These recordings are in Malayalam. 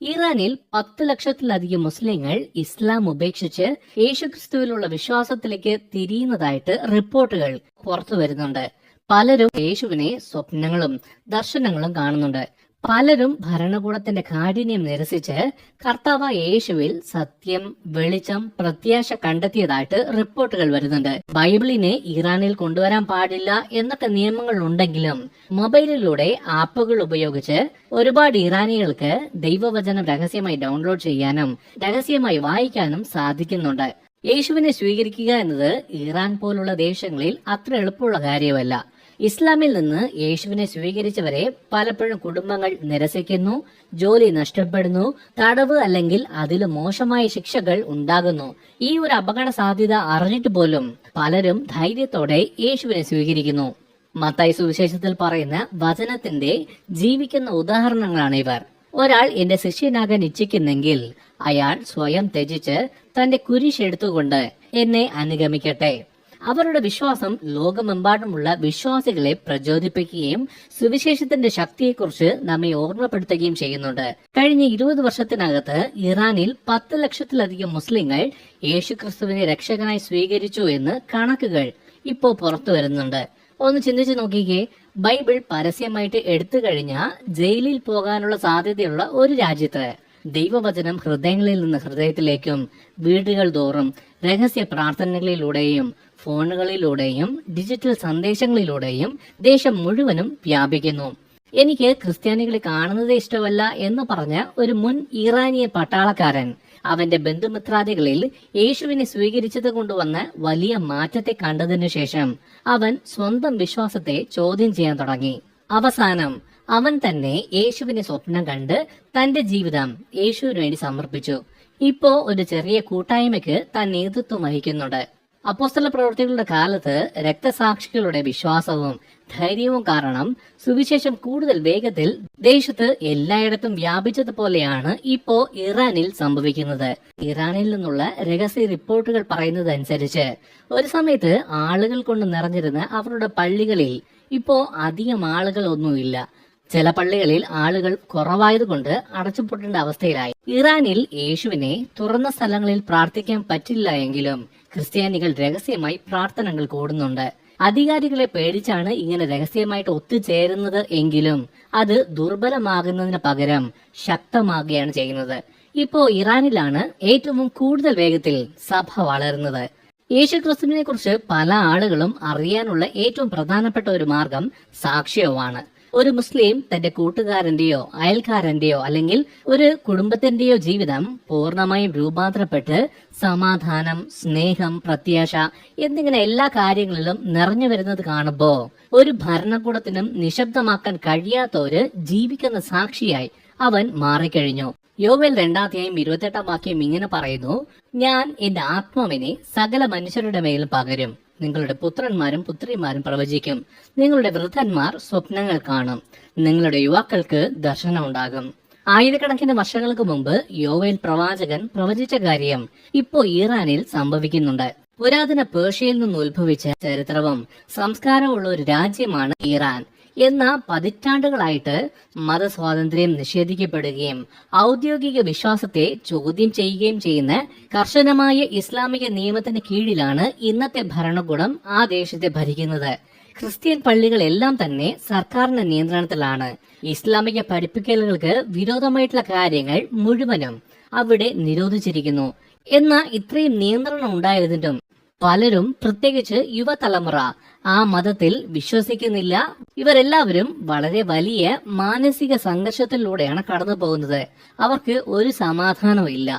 ഇറാനിൽ 10 ലക്ഷത്തിലധികം മുസ്ലിങ്ങൾ ഇസ്ലാം ഉപേക്ഷിച്ച് യേശുക്രിസ്തുവിലുള്ള വിശ്വാസത്തിലേക്ക് തിരിയുന്നതായിട്ട് റിപ്പോർട്ടുകൾ പുറത്തു വരുന്നുണ്ട്. പലരും യേശുവിനെ സ്വപ്നങ്ങളും ദർശനങ്ങളും കാണുന്നുണ്ട്. പലരും ഭരണകൂടത്തിന്റെ കാഠിന്യം നിരസിച്ച് കർത്താവ് യേശുവിൽ സത്യം, വെളിച്ചം, പ്രത്യാശ കണ്ടെത്തിയതായിട്ട് റിപ്പോർട്ടുകൾ വരുന്നുണ്ട്. ബൈബിളിനെ ഇറാനിൽ കൊണ്ടുവരാൻ പാടില്ല എന്നൊക്കെ നിയമങ്ങൾ ഉണ്ടെങ്കിലും മൊബൈലിലൂടെ ആപ്പുകൾ ഉപയോഗിച്ച് ഒരുപാട് ഇറാനികൾക്ക് ദൈവവചനം രഹസ്യമായി ഡൗൺലോഡ് ചെയ്യാനും രഹസ്യമായി വായിക്കാനും സാധിക്കുന്നുണ്ട്. യേശുവിനെ സ്വീകരിക്കുക എന്നത് ഇറാൻ പോലുള്ള ദേശങ്ങളിൽ അത്ര എളുപ്പമുള്ള കാര്യമല്ല. ഇസ്ലാമിൽ നിന്ന് യേശുവിനെ സ്വീകരിച്ചവരെ പലപ്പോഴും കുടുംബങ്ങൾ നിരസിക്കുന്നു, ജോലി നഷ്ടപ്പെടുന്നു, തടവ് അല്ലെങ്കിൽ അതിലും മോശമായ ശിക്ഷകൾ ഉണ്ടാകുന്നു. ഈ ഒരു അപകട സാധ്യത അറിഞ്ഞിട്ട് പോലും പലരും ധൈര്യത്തോടെ യേശുവിനെ സ്വീകരിക്കുന്നു. മത്തായി സുവിശേഷത്തിൽ പറയുന്ന വചനത്തിന്റെ ജീവിക്കുന്ന ഉദാഹരണങ്ങളാണ് ഇവർ. ഒരാൾ എന്റെ ശിഷ്യനാകാൻ ഇച്ഛിക്കുന്നെങ്കിൽ അയാൾ സ്വയം ത്യജിച്ച് തന്റെ കുരിശെടുത്തുകൊണ്ട് എന്നെ അനുഗമിക്കട്ടെ. അവരുടെ വിശ്വാസം ലോകമെമ്പാടുമുള്ള വിശ്വാസികളെ പ്രചോദിപ്പിക്കുകയും സുവിശേഷത്തിന്റെ ശക്തിയെക്കുറിച്ച് നമ്മെ ഓർമ്മപ്പെടുത്തുകയും ചെയ്യുന്നുണ്ട്. കഴിഞ്ഞ 20 വർഷത്തിനകത്ത് ഇറാനിൽ 10 ലക്ഷത്തിലധികം മുസ്ലിങ്ങൾ യേശുക്രിസ്തുവിനെ രക്ഷകനായി സ്വീകരിച്ചു എന്ന് കണക്കുകൾ ഇപ്പോ പുറത്തു വരുന്നുണ്ട്. ഒന്ന് ചിന്തിച്ചു നോക്കിക്കേ, ബൈബിൾ പരസ്യമായിട്ട് എടുത്തു കഴിഞ്ഞാൽ ജയിലിൽ പോകാനുള്ള സാധ്യതയുള്ള ഒരു രാജ്യത്ത് ദൈവവചനം ഹൃദയങ്ങളിൽ നിന്ന് ഹൃദയത്തിലേക്കും വീടുകൾ തോറും രഹസ്യ പ്രാർത്ഥനകളിലൂടെയും ഫോണുകളിലൂടെയും ഡിജിറ്റൽ സന്ദേശങ്ങളിലൂടെയും ദേശം മുഴുവനും വ്യാപിക്കുന്നു. എനിക്ക് ക്രിസ്ത്യാനികളെ കാണുന്നതേ ഇഷ്ടമല്ല എന്ന് പറഞ്ഞ ഒരു മുൻ ഇറാനിയൻ പട്ടാളക്കാരൻ അവന്റെ ബന്ധുമിത്രാദികളിൽ യേശുവിനെ സ്വീകരിച്ചത് കൊണ്ടുവന്ന വലിയ മാറ്റത്തെ കണ്ടതിനു ശേഷം അവൻ സ്വന്തം വിശ്വാസത്തെ ചോദ്യം ചെയ്യാൻ തുടങ്ങി. അവസാനം അവൻ തന്നെ യേശുവിനെ സ്വപ്നം കണ്ട് തന്റെ ജീവിതം യേശുവിന് വേണ്ടി സമർപ്പിച്ചു. ഇപ്പോ ഒരു ചെറിയ കൂട്ടായ്മയ്ക്ക് താൻ നേതൃത്വം വഹിക്കുന്നുണ്ട്. അപ്പോസ്തല പ്രവൃത്തികളുടെ കാലത്ത് രക്തസാക്ഷികളുടെ വിശ്വാസവും ധൈര്യവും കാരണം സുവിശേഷം കൂടുതൽ വേഗത്തിൽ ദേശത്ത് എല്ലായിടത്തും വ്യാപിച്ചതുപോലെയാണ് ഇപ്പോ ഇറാനിൽ സംഭവിക്കുന്നത്. ഇറാനിൽ നിന്നുള്ള രഹസ്യ റിപ്പോർട്ടുകൾ പറയുന്നതനുസരിച്ച് ഒരു സമയത്ത് ആളുകൾ കൊണ്ട് നിറഞ്ഞിരുന്ന അവരുടെ പള്ളികളിൽ ഇപ്പോ അധികം ആളുകളൊന്നുമില്ല. ചില പള്ളികളിൽ ആളുകൾ കുറവായതുകൊണ്ട് അടച്ചുപൂട്ടേണ്ട അവസ്ഥയിലായി. ഇറാനിൽ യേശുവിനെ തുറന്ന സ്ഥലങ്ങളിൽ പ്രാർത്ഥിക്കാൻ പറ്റില്ല എങ്കിലും ക്രിസ്ത്യാനികൾ രഹസ്യമായി പ്രാർത്ഥനകൾ കൂടുന്നുണ്ട്. അധികാരികളെ പേടിച്ചാണ് ഇങ്ങനെ രഹസ്യമായിട്ട് ഒത്തുചേരുന്നത് എങ്കിലും അത് ദുർബലമാകുന്നതിന് പകരം ശക്തമാകുകയാണ് ചെയ്യുന്നത്. ഇപ്പോ ഇറാനിലാണ് ഏറ്റവും കൂടുതൽ വേഗത്തിൽ സഭ വളരുന്നത്. യേശുക്രിസ്തുവിനെ കുറിച്ച് പല ആളുകളും അറിയാനുള്ള ഏറ്റവും പ്രധാനപ്പെട്ട ഒരു മാർഗം സാക്ഷ്യവുമാണ്. ഒരു മുസ്ലിം തന്റെ കൂട്ടുകാരന്റെയോ അയൽക്കാരന്റെയോ അല്ലെങ്കിൽ ഒരു കുടുംബത്തിന്റെയോ ജീവിതം പൂർണ്ണമായും രൂപാന്തരപ്പെട്ട് സമാധാനം, സ്നേഹം, പ്രത്യാശ എന്നിങ്ങനെ എല്ലാ കാര്യങ്ങളിലും നിറഞ്ഞു വരുന്നത് കാണുമ്പോ ഒരു ഭരണകൂടത്തിനും നിശബ്ദമാക്കാൻ കഴിയാത്ത ഒരു ജീവിക്കുന്ന സാക്ഷിയായി അവൻ മാറിക്കഴിഞ്ഞു. യോവേൽ 2:28 ഇങ്ങനെ പറയുന്നു: ഞാൻ എന്റെ ആത്മാവിനെ സകല മനുഷ്യരുടെ മേലും പകരും. നിങ്ങളുടെ പുത്രന്മാരും പുത്രിമാരും പ്രവചിക്കും. നിങ്ങളുടെ വൃദ്ധന്മാർ സ്വപ്നങ്ങൾ കാണും. നിങ്ങളുടെ യുവാക്കൾക്ക് ദർശനം ഉണ്ടാകും. ആയിരക്കണക്കിന് വർഷങ്ങൾക്ക് മുമ്പ് യോവേൽ പ്രവാചകൻ പ്രവചിച്ച കാര്യം ഇപ്പോ ഇറാനിൽ സംഭവിക്കുന്നുണ്ട്. പുരാതന പേർഷ്യയിൽ നിന്ന് ഉത്ഭവിച്ച ചരിത്രവും സംസ്കാരമുള്ള ഒരു രാജ്യമാണ് ഇറാൻ. എന്നാൽ പതിറ്റാണ്ടുകളായിട്ട് മതസ്വാതന്ത്ര്യം നിഷേധിക്കപ്പെടുകയും ഔദ്യോഗിക വിശ്വാസത്തെ ചോദ്യം ചെയ്യുകയും ചെയ്യുന്ന കർശനമായ ഇസ്ലാമിക നിയമത്തിന് കീഴിലാണ് ഇന്നത്തെ ഭരണകൂടം ആ ദേശത്തെ ഭരിക്കുന്നത്. ക്രിസ്ത്യൻ പള്ളികളെല്ലാം തന്നെ സർക്കാരിന്റെ നിയന്ത്രണത്തിലാണ്. ഇസ്ലാമിക പഠിപ്പിക്കലുകൾക്ക് വിരോധമായിട്ടുള്ള കാര്യങ്ങൾ മുഴുവനും അവിടെ നിരോധിച്ചിരിക്കുന്നു. എന്നാൽ ഇത്രയും നിയന്ത്രണം ഉണ്ടായിരുന്നിട്ടും പലരും, പ്രത്യേകിച്ച് യുവതലമുറ, ആ മതത്തിൽ വിശ്വസിക്കുന്നില്ല. ഇവരെല്ലാവരും വളരെ വലിയ മാനസിക സംഘർഷത്തിലൂടെയാണ് കടന്നു പോകുന്നത്. അവർക്ക് ഒരു സമാധാനവും ഇല്ല.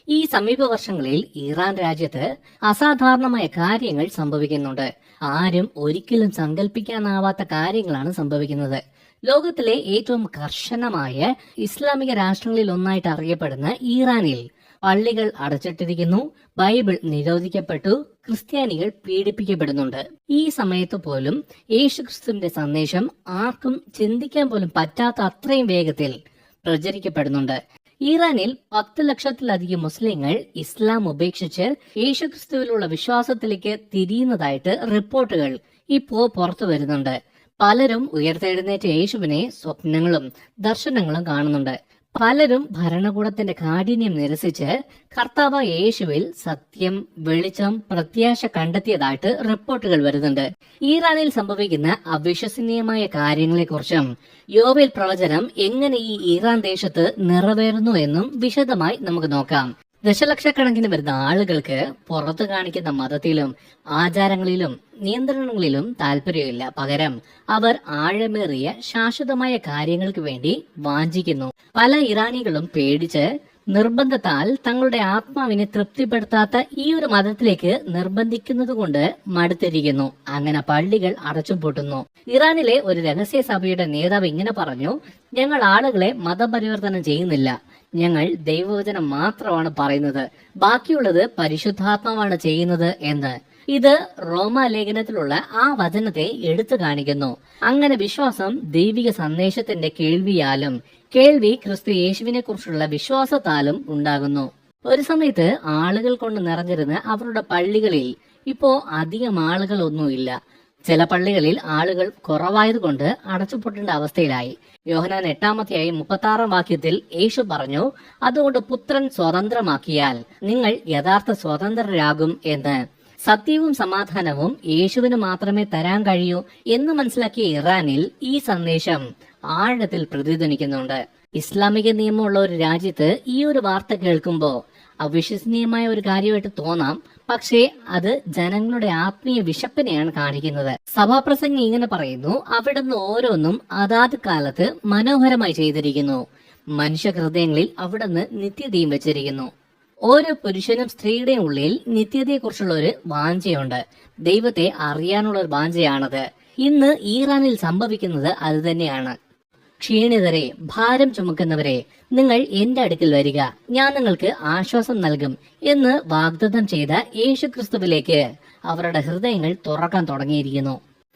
ഈ സമീപ വർഷങ്ങളിൽ ഇറാൻ രാജ്യത്ത് അസാധാരണമായ കാര്യങ്ങൾ സംഭവിക്കുന്നുണ്ട്. ആരും ഒരിക്കലും സങ്കല്പിക്കാനാവാത്ത കാര്യങ്ങളാണ് സംഭവിക്കുന്നത്. ലോകത്തിലെ ഏറ്റവും കർശനമായ ഇസ്ലാമിക രാഷ്ട്രങ്ങളിൽ ഒന്നായിട്ട് അറിയപ്പെടുന്ന ഇറാനിൽ പള്ളികൾ അടച്ചിട്ടിരിക്കുന്നു, ബൈബിൾ നിരോധിക്കപ്പെട്ടു, ക്രിസ്ത്യാനികൾ പീഡിപ്പിക്കപ്പെടുന്നുണ്ട്. ഈ സമയത്ത് പോലും യേശുക്രിസ്തുവിന്റെ സന്ദേശം ആർക്കും ചിന്തിക്കാൻ പോലും പറ്റാത്ത അത്രയും വേഗത്തിൽ പ്രചരിക്കപ്പെടുന്നുണ്ട്. ഇറാനിൽ 10 ലക്ഷത്തിലധികം മുസ്ലിങ്ങൾ ഇസ്ലാം ഉപേക്ഷിച്ച് യേശുക്രിസ്തുവിലുള്ള വിശ്വാസത്തിലേക്ക് തിരിയുന്നതായിട്ട് റിപ്പോർട്ടുകൾ ഇപ്പോ പുറത്തു വരുന്നുണ്ട്. പലരും ഉയർത്തെഴുന്നേറ്റ യേശുവിനെ സ്വപ്നങ്ങളും ദർശനങ്ങളും കാണുന്നുണ്ട്. പലരും ഭരണകൂടത്തിന്റെ കാഠിന്യം നിരസിച്ച് കർത്താവ് യേശുവിൽ സത്യം, വെളിച്ചം, പ്രത്യാശ കണ്ടെത്തിയതായിട്ട് റിപ്പോർട്ടുകൾ വരുന്നുണ്ട്. ഇറാനിൽ സംഭവിക്കുന്ന അവിശ്വസനീയമായ കാര്യങ്ങളെക്കുറിച്ചും യോവേൽ പ്രവചനം എങ്ങനെ ഈ ഇറാൻ ദേശത്ത് നിറവേറുന്നു എന്നും വിശദമായി നമുക്ക് നോക്കാം. ദശലക്ഷക്കണക്കിന് വരുന്ന ആളുകൾക്ക് പുറത്തു കാണിക്കുന്ന മതത്തിലും ആചാരങ്ങളിലും നിയന്ത്രണങ്ങളിലും താല്പര്യമില്ല. പകരം അവർ ആഴമേറിയ ശാശ്വതമായ കാര്യങ്ങൾക്ക് വേണ്ടി വാഞ്ചിക്കുന്നു. പല ഇറാനികളും പേടിച്ച് നിർബന്ധത്താൽ തങ്ങളുടെ ആത്മാവിനെ തൃപ്തിപ്പെടുത്താത്ത ഈ ഒരു മതത്തിലേക്ക് നിർബന്ധിക്കുന്നത് കൊണ്ട് മടുത്തിരിക്കുന്നു. അങ്ങനെ പള്ളികൾ അടച്ചുപൂട്ടുന്നു. ഇറാനിലെ ഒരു രഹസ്യ സഭയുടെ നേതാവ് ഇങ്ങനെ പറഞ്ഞു: ഞങ്ങൾ ആളുകളെ മതപരിവർത്തനം ചെയ്യുന്നില്ല, ഞങ്ങൾ ദൈവവചനം മാത്രമാണ് പറയുന്നത്, ബാക്കിയുള്ളത് പരിശുദ്ധാത്മാവാണ് ചെയ്യുന്നത് എന്ന്. ഇത് റോമാലേഖനത്തിലുള്ള ആ വചനത്തെ എടുത്തു കാണിക്കുന്നു. അങ്ങനെ വിശ്വാസം ദൈവിക സന്ദേശത്തിന്റെ കേൾവിയാലും കേൾവി ക്രിസ്തു യേശുവിനെ കുറിച്ചുള്ള വിശ്വാസത്താലും ഉണ്ടാകുന്നു. ഒരു സമയത്ത് ആളുകൾ കൊണ്ട് നിറഞ്ഞിരുന്ന അവരുടെ പള്ളികളിൽ ഇപ്പോ അധികം ആളുകളൊന്നുമില്ല. ചില പള്ളികളിൽ ആളുകൾ കുറവായതുകൊണ്ട് അടച്ചുപൂട്ടേണ്ട അവസ്ഥയിലായി. യോഹന്നാൻ 8:36 യേശു പറഞ്ഞു: അതുകൊണ്ട് പുത്രൻ സ്വതന്ത്രമാക്കിയാൽ നിങ്ങൾ യഥാർത്ഥ സ്വതന്ത്രരാകും എന്ന്. സത്യവും സമാധാനവും യേശുവിന് മാത്രമേ തരാൻ കഴിയൂ എന്ന് മനസ്സിലാക്കിയ ഇറാനിൽ ഈ സന്ദേശം ആഴത്തിൽ പ്രതിധ്വനിക്കുന്നുണ്ട്. ഇസ്ലാമിക നിയമമുള്ള ഒരു രാജ്യത്ത് ഈ ഒരു വാർത്ത കേൾക്കുമ്പോൾ അവിശ്വസനീയമായ ഒരു കാര്യമായിട്ട് തോന്നാം. പക്ഷേ അത് ജനങ്ങളുടെ ആത്മീയ വിശപ്പിനെയാണ് കാണിക്കുന്നത്. സഭാപ്രസംഗി ഇങ്ങനെ പറയുന്നു: അവിടുന്ന് ഓരോന്നും അതാത് കാലത്ത് മനോഹരമായി ചെയ്തിരിക്കുന്നു. മനുഷ്യ ഹൃദയങ്ങളിൽ അവിടുന്ന് നിത്യതയും വെച്ചിരിക്കുന്നു. ഓരോ പുരുഷനും സ്ത്രീയുടെയും ഉള്ളിൽ നിത്യതയെക്കുറിച്ചുള്ള ഒരു വാഞ്ചയുണ്ട്. ദൈവത്തെ അറിയാനുള്ള ഒരു വാഞ്ചയാണത്. ഇന്ന് ഇറാനിൽ സംഭവിക്കുന്നത് അത് തന്നെയാണ്. ക്ഷീണിതരെ, ഭാരം ചുമക്കുന്നവരെ, നിങ്ങൾ എന്റെ അടുക്കൽ വരിക, ഞാൻ നിങ്ങൾക്ക് ആശ്വാസം നൽകും എന്ന് വാഗ്ദത്തം ചെയ്ത യേശുക്രിസ്തുവിലേക്ക് അവരുടെ ഹൃദയങ്ങൾ തുറക്കാൻ തുടങ്ങിയിരിക്കുന്നു.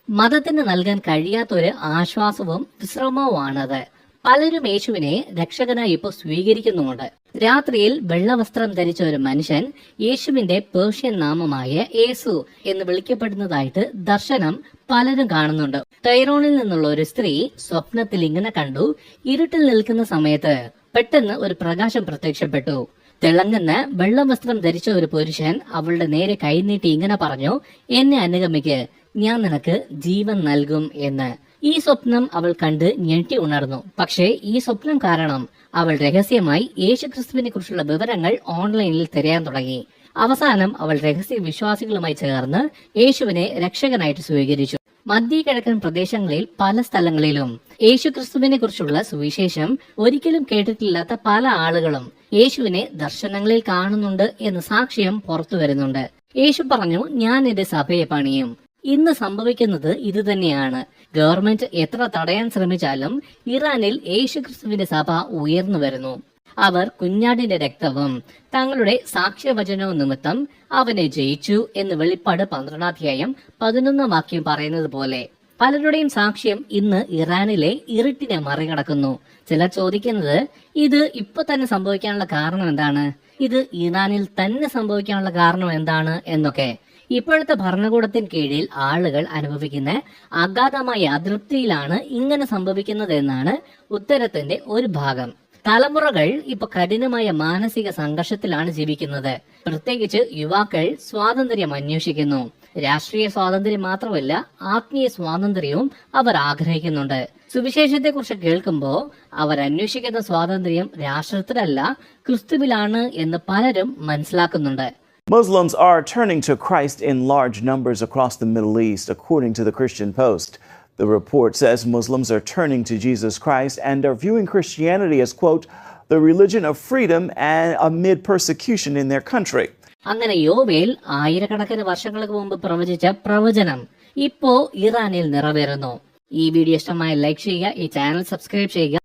മതത്തിന് നൽകാൻ കഴിയാത്ത ഒരു ആശ്വാസവും വിശ്രമവുമാണത്. പലരും യേശുവിനെ രക്ഷകനായി ഇപ്പോൾ സ്വീകരിക്കുന്നുമുണ്ട്. രാത്രിയിൽ വെള്ളവസ്ത്രം ധരിച്ച ഒരു മനുഷ്യൻ യേശുവിന്റെ പേർഷ്യൻ നാമമായ യേസു എന്ന് വിളിക്കപ്പെടുന്നതായിട്ട് ദർശനം പലരും കാണുന്നുണ്ട്. തൈറോണിൽ നിന്നുള്ള ഒരു സ്ത്രീ സ്വപ്നത്തിൽ ഇങ്ങനെ കണ്ടു: ഇരുട്ടിൽ നിൽക്കുന്ന സമയത്ത് പെട്ടെന്ന് ഒരു പ്രകാശം പ്രത്യക്ഷപ്പെട്ടു. തിളങ്ങുന്ന വെള്ളവസ്ത്രം ധരിച്ച ഒരു പുരുഷൻ അവളുടെ നേരെ കൈനീട്ടി ഇങ്ങനെ പറഞ്ഞു: എന്നെ അനുഗമിക്ക്, ഞാൻ നിനക്ക് ജീവൻ നൽകും എന്ന്. ഈ സ്വപ്നം അവൾ കണ്ട് ഞെട്ടി ഉണർന്നു. പക്ഷേ ഈ സ്വപ്നം കാരണം അവൾ രഹസ്യമായി യേശുക്രിസ്തുവിനെ കുറിച്ചുള്ള വിവരങ്ങൾ ഓൺലൈനിൽ തിരയാൻ തുടങ്ങി. അവസാനം അവൾ രഹസ്യ വിശ്വാസികളുമായി ചേർന്ന് യേശുവിനെ രക്ഷകനായിട്ട് സ്വീകരിച്ചു. മധ്യകിഴക്കൻ പ്രദേശങ്ങളിൽ പല സ്ഥലങ്ങളിലും യേശുക്രിസ്തുവിനെ കുറിച്ചുള്ള സുവിശേഷം ഒരിക്കലും കേട്ടിട്ടില്ലാത്ത പല ആളുകളും യേശുവിനെ ദർശനങ്ങളിൽ കാണുന്നുണ്ട് എന്ന് സാക്ഷ്യം പുറത്തു വരുന്നുണ്ട്. യേശു പറഞ്ഞു: ഞാൻ എന്റെ സഭയെ പണിയും. ഇന്ന് സംഭവിക്കുന്നത് ഇത് തന്നെയാണ്. ഗവൺമെന്റ് എത്ര തടയാൻ ശ്രമിച്ചാലും ഇറാനിൽ യേശുക്രിസ്തുവിന്റെ സഭ ഉയർന്നു വരുന്നു. അവർ കുഞ്ഞാടിന്റെ രക്തവും തങ്ങളുടെ സാക്ഷ്യവചനവും നിമിത്തം അവനെ ജയിച്ചു എന്ന് വെളിപ്പാട് 12:11 പറയുന്നത് പോലെ പലരുടെയും സാക്ഷ്യം ഇന്ന് ഇറാനിലെ ഇരുട്ടിനെ മറികടക്കുന്നു. ചിലർ ചോദിക്കുന്നത്, ഇത് ഇപ്പൊ തന്നെ സംഭവിക്കാനുള്ള കാരണം എന്താണ്? ഇത് ഇറാനിൽ തന്നെ സംഭവിക്കാനുള്ള കാരണം എന്താണ് എന്നൊക്കെ. ഇപ്പോഴത്തെ ഭരണകൂടത്തിന് കീഴിൽ ആളുകൾ അനുഭവിക്കുന്ന അഗാധമായ അതൃപ്തിയിലാണ് ഇങ്ങനെ സംഭവിക്കുന്നത് എന്നാണ് ഉത്തരത്തിന്റെ ഒരു ഭാഗം. തലമുറകൾ ഇപ്പൊ കഠിനമായ മാനസിക സംഘർഷത്തിലാണ് ജീവിക്കുന്നത്. പ്രത്യേകിച്ച് യുവാക്കൾ സ്വാതന്ത്ര്യം അന്വേഷിക്കുന്നു. രാഷ്ട്രീയ സ്വാതന്ത്ര്യം മാത്രമല്ല, ആത്മീയ സ്വാതന്ത്ര്യവും അവർ ആഗ്രഹിക്കുന്നുണ്ട്. സുവിശേഷത്തെക്കുറിച്ച് കേൾക്കുമ്പോൾ അവർ അന്വേഷിക്കുന്ന സ്വാതന്ത്ര്യം രാഷ്ട്രത്തിലല്ല, ക്രിസ്തുവിലാണ് എന്ന് പലരും മനസ്സിലാക്കുന്നുണ്ട്. Muslims are turning to Christ in large numbers across the Middle East, according to the Christian Post. The report says Muslims are turning to Jesus Christ and are viewing Christianity as, quote, the religion of freedom and amid persecution in their country. അങ്ങനെ യോവേൽ ആയിരക്കണക്കിന് വർഷങ്ങൾക്ക് മുമ്പ് പ്രവചിച്ച പ്രവചനം ഇപ്പോ ഇറാനിൽ നിറവേറുന്നു. ഈ വീഡിയോ ഇഷ്ടമായി ലൈക്ക് ചെയ്യുക, ഈ ചാനൽ സബ്സ്ക്രൈബ് ചെയ്യുക.